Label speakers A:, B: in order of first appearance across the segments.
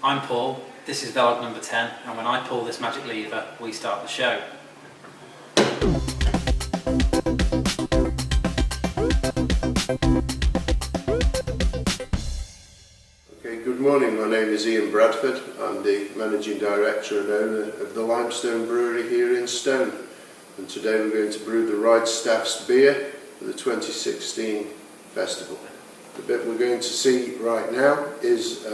A: I'm Paul, this is Velog number 10, and when I pull this magic lever, we start the show.
B: Okay, good morning, my name is Ian Bradford. I'm the Managing Director and owner of the Lymestone Brewery here in Stone. And today we're going to brew the RideStaffs beer for the 2016 festival. The bit we're going to see right now is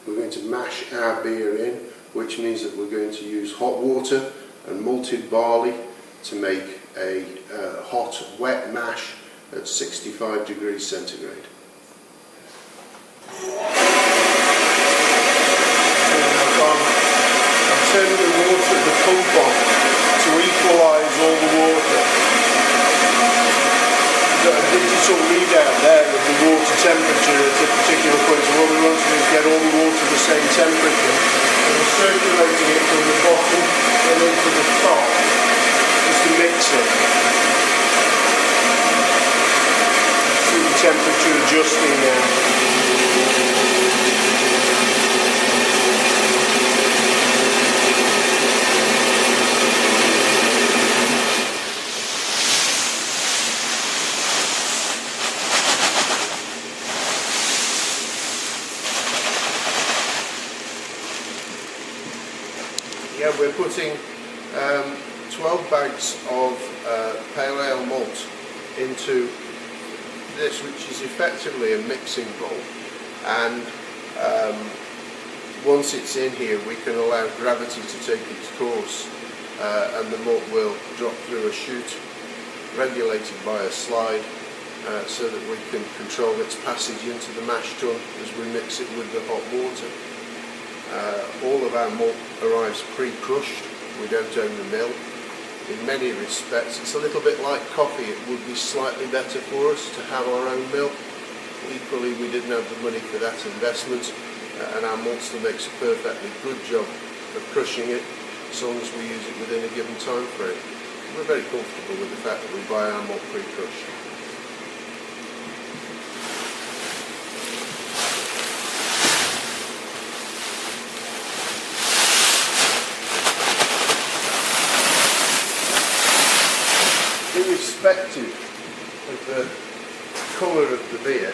B: we're going to mash our beer in, which means that we're going to use hot water and malted barley to make a hot, wet mash at 65 degrees centigrade. I'm turning the water at the pump on to equalise all the water. We've got a digital readout there of the water temperature at a particular point, so what we want to do is get all the water the same temperature, and we're circulating it from the bottom and into the top just to mix it. See the temperature adjusting now. Yeah, we're putting 12 bags of pale ale malt into this, which is effectively a mixing bowl, and once it's in here we can allow gravity to take its course, and the malt will drop through a chute regulated by a slide, so that we can control its passage into the mash tun as we mix it with the hot water. All of our malt arrives pre-crushed. We don't own the mill. In many respects it's a little bit like coffee. It would be slightly better for us to have our own mill. Equally, we didn't have the money for that investment, and our maltster makes a perfectly good job of crushing it as long as we use it within a given time frame. We're very comfortable with the fact that we buy our malt pre-crushed. Irrespective of the colour of the beer,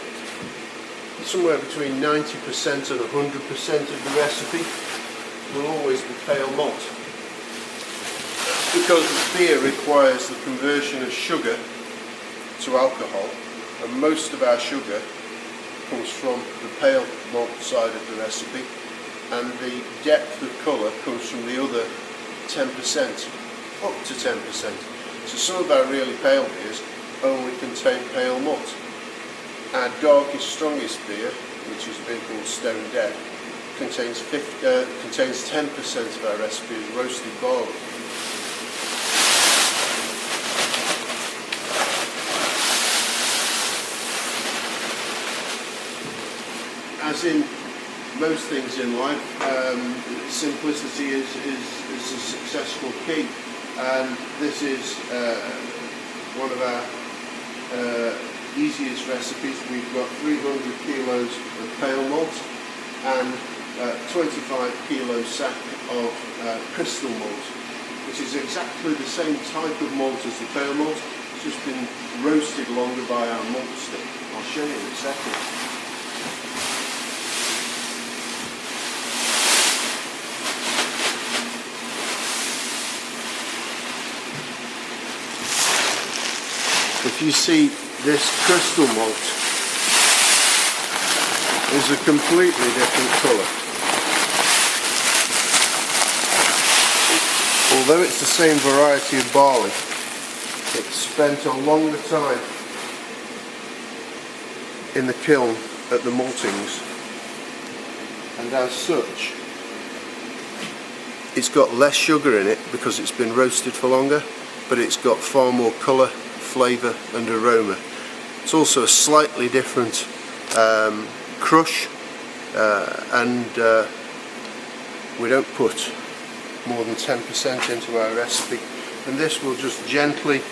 B: somewhere between 90% and 100% of the recipe will always be pale malt. Because beer requires the conversion of sugar to alcohol, and most of our sugar comes from the pale malt side of the recipe, and the depth of colour comes from the other 10%, up to 10%. So some of our really pale beers only contain pale malt. Our darkest, strongest beer, which is a beer called Stone Dead, contains 10% of our recipe as roasted barley. As in most things in life, simplicity is a successful key. And this is one of our easiest recipes. We've got 300 kilos of pale malt and 25 kilo sack of crystal malt, which is exactly the same type of malt as the pale malt. It's just been roasted longer by our maltster. I'll show you in a second. If you see, this crystal malt is a completely different colour. Although it's the same variety of barley, it's spent a longer time in the kiln at the maltings, and as such it's got less sugar in it because it's been roasted for longer, but it's got far more colour, flavour and aroma. It's also a slightly different crush, and we don't put more than 10% into our recipe, and this will just gently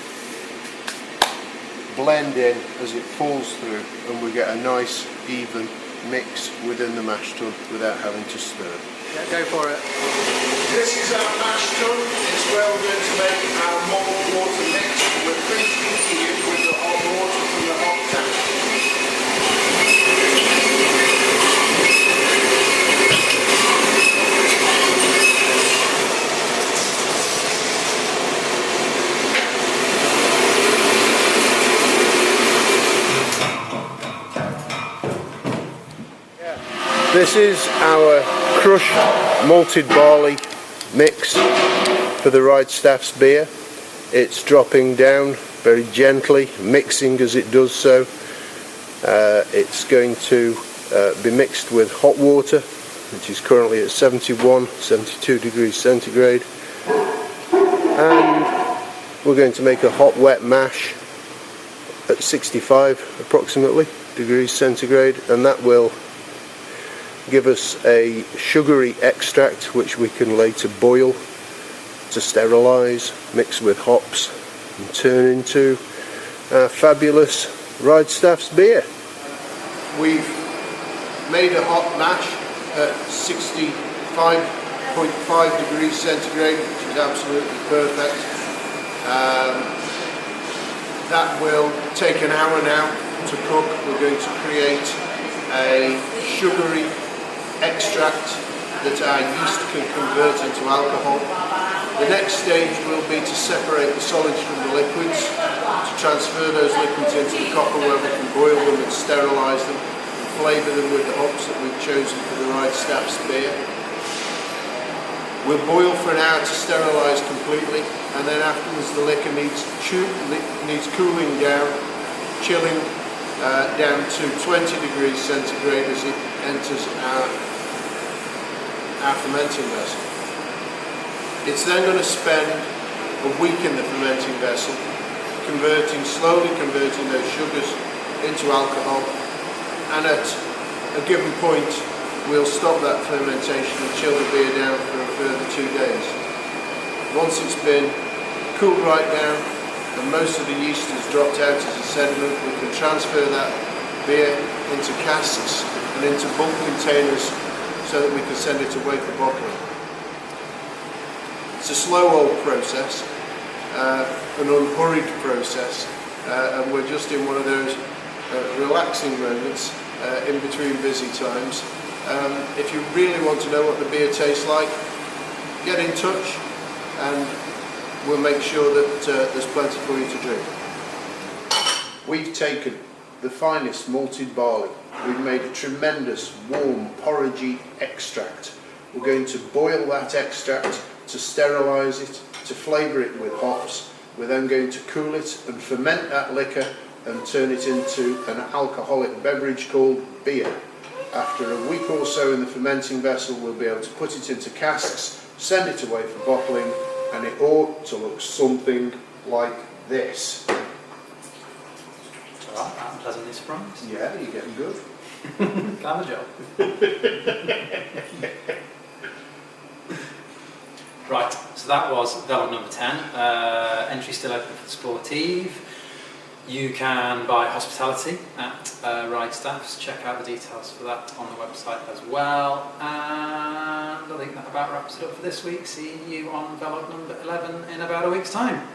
B: blend in as it falls through, and we get a nice even mix within the mash tun without having to stir.
A: Yeah, go for it.
B: This is our mash tun. It's where we're going to make our malt water mix. We're pre-heating it with the hot water from the hot tank. This is our crushed malted barley mix for the RideStaffs beer. It's dropping down very gently, mixing as it does so. It's going to be mixed with hot water, which is currently at 72 degrees centigrade. And we're going to make a hot wet mash at 65 approximately degrees centigrade, and that will give us a sugary extract which we can later boil to sterilise, mix with hops and turn into our fabulous RideStaffs beer. We've made a hot mash at 65.5 degrees centigrade, which is absolutely perfect. That will take an hour now to cook. We're going to create a sugary extract that our yeast can convert into alcohol. The next stage will be to separate the solids from the liquids, to transfer those liquids into the copper where we can boil them and sterilise them and flavour them with the hops that we've chosen for the RideStaffs beer. We'll boil for an hour to sterilise completely, and then afterwards the liquor needs cooling down, chilling down to 20 degrees centigrade as it enters our fermenting vessel. It's then going to spend a week in the fermenting vessel, slowly converting those sugars into alcohol, and at a given point we'll stop that fermentation and chill the beer down for a further 2 days. Once it's been cooled right down and most of the yeast has dropped out as a sediment, we can transfer that beer into casks and into bulk containers so that we can send it away for bottling. It's a slow old process, an unhurried process, and we're just in one of those relaxing moments in between busy times. If you really want to know what the beer tastes like, get in touch and we'll make sure that there's plenty for you to drink. We've taken the finest malted barley. We've made a tremendous warm porridgey extract. We're going to boil that extract to sterilise it, to flavour it with hops. We're then going to cool it and ferment that liquor and turn it into an alcoholic beverage called beer. After a week or so in the fermenting vessel, we'll be able to put it into casks, send it away for bottling, and it ought to look something like this.
A: I'm pleasantly surprised.
B: Yeah, you're getting good.
A: Clever job. Right, so that was Velog number 10. Entry still open for the sportive. You can buy hospitality at RideStaffs. Check out the details for that on the website as well. And I think that about wraps it up for this week. See you on Velog number 11 in about a week's time.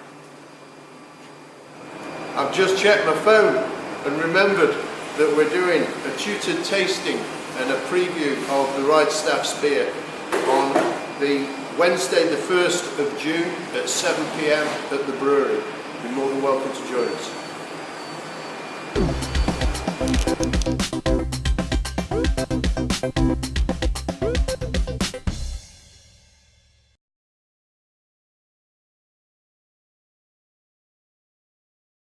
B: I've just checked my phone and remembered that we're doing a tutored tasting and a preview of the RideStaffs beer on the Wednesday the 1st of June at 7 PM at the brewery. You're more than welcome to join us.